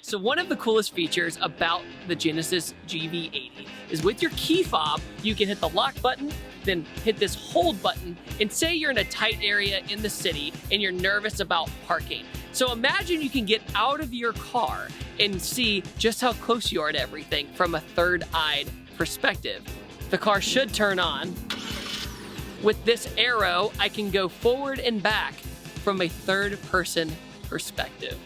So one of the coolest features about the Genesis GV80 is with your key fob, you can hit the lock button, then hit this hold button, and say you're in a tight area in the city and you're nervous about parking. So imagine you can get out of your car and see just how close you are to everything from a third-eyed perspective. The car should turn on. With this arrow, I can go forward and back from a third-person perspective.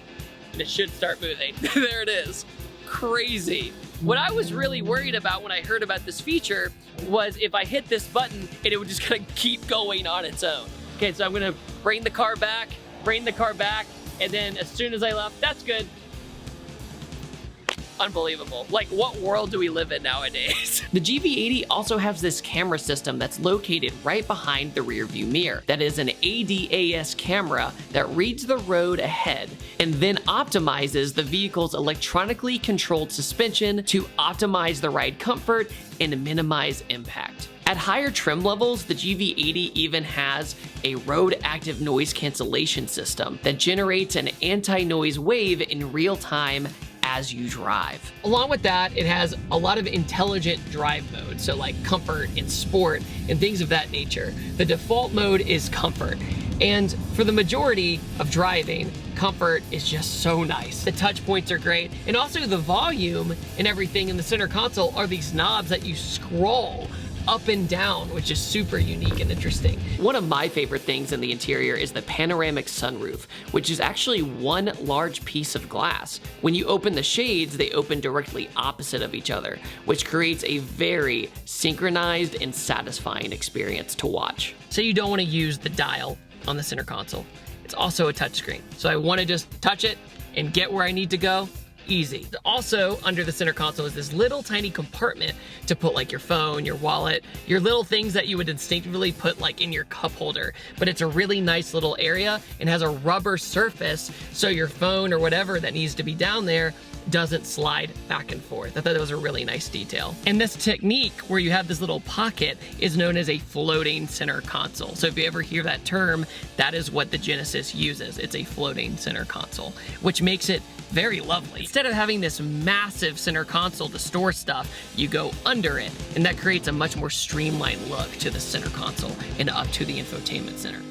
And it should start moving. There it is. Crazy. What I was really worried about when I heard about this feature was if I hit this button and it would just kind of keep going on its own. Okay, so I'm gonna bring the car back, and then as soon as I left, that's good. Unbelievable. Like, what world do we live in nowadays? The GV80 also has this camera system that's located right behind the rear view mirror. That is an ADAS camera that reads the road ahead and then optimizes the vehicle's electronically controlled suspension to optimize the ride comfort and minimize impact. At higher trim levels, the GV80 even has a road active noise cancellation system that generates an anti-noise wave in real time as you drive. Along with that, it has a lot of intelligent drive modes, so like comfort and sport and things of that nature. The default mode is comfort, and for the majority of driving, comfort is just so nice. The touch points are great, and also the volume and everything in the center console are these knobs that you scroll up and down, which is super unique and interesting. One of my favorite things in the interior is the panoramic sunroof, which is actually one large piece of glass. When you open the shades, they open directly opposite of each other, which creates a very synchronized and satisfying experience to watch. Say you don't want to use the dial on the center console. It's also a touchscreen, so I want to just touch it and get where I need to go. Easy. Also, under the center console is this little tiny compartment to put like your phone, your wallet, your little things that you would instinctively put like in your cup holder. But it's a really nice little area and has a rubber surface so your phone or whatever that needs to be down there doesn't slide back and forth. I thought that was a really nice detail. And this technique where you have this little pocket is known as a floating center console. So if you ever hear that term, that is what the Genesis uses. It's a floating center console, which makes it very lovely. Instead of having this massive center console to store stuff, you go under it, and that creates a much more streamlined look to the center console and up to the infotainment center.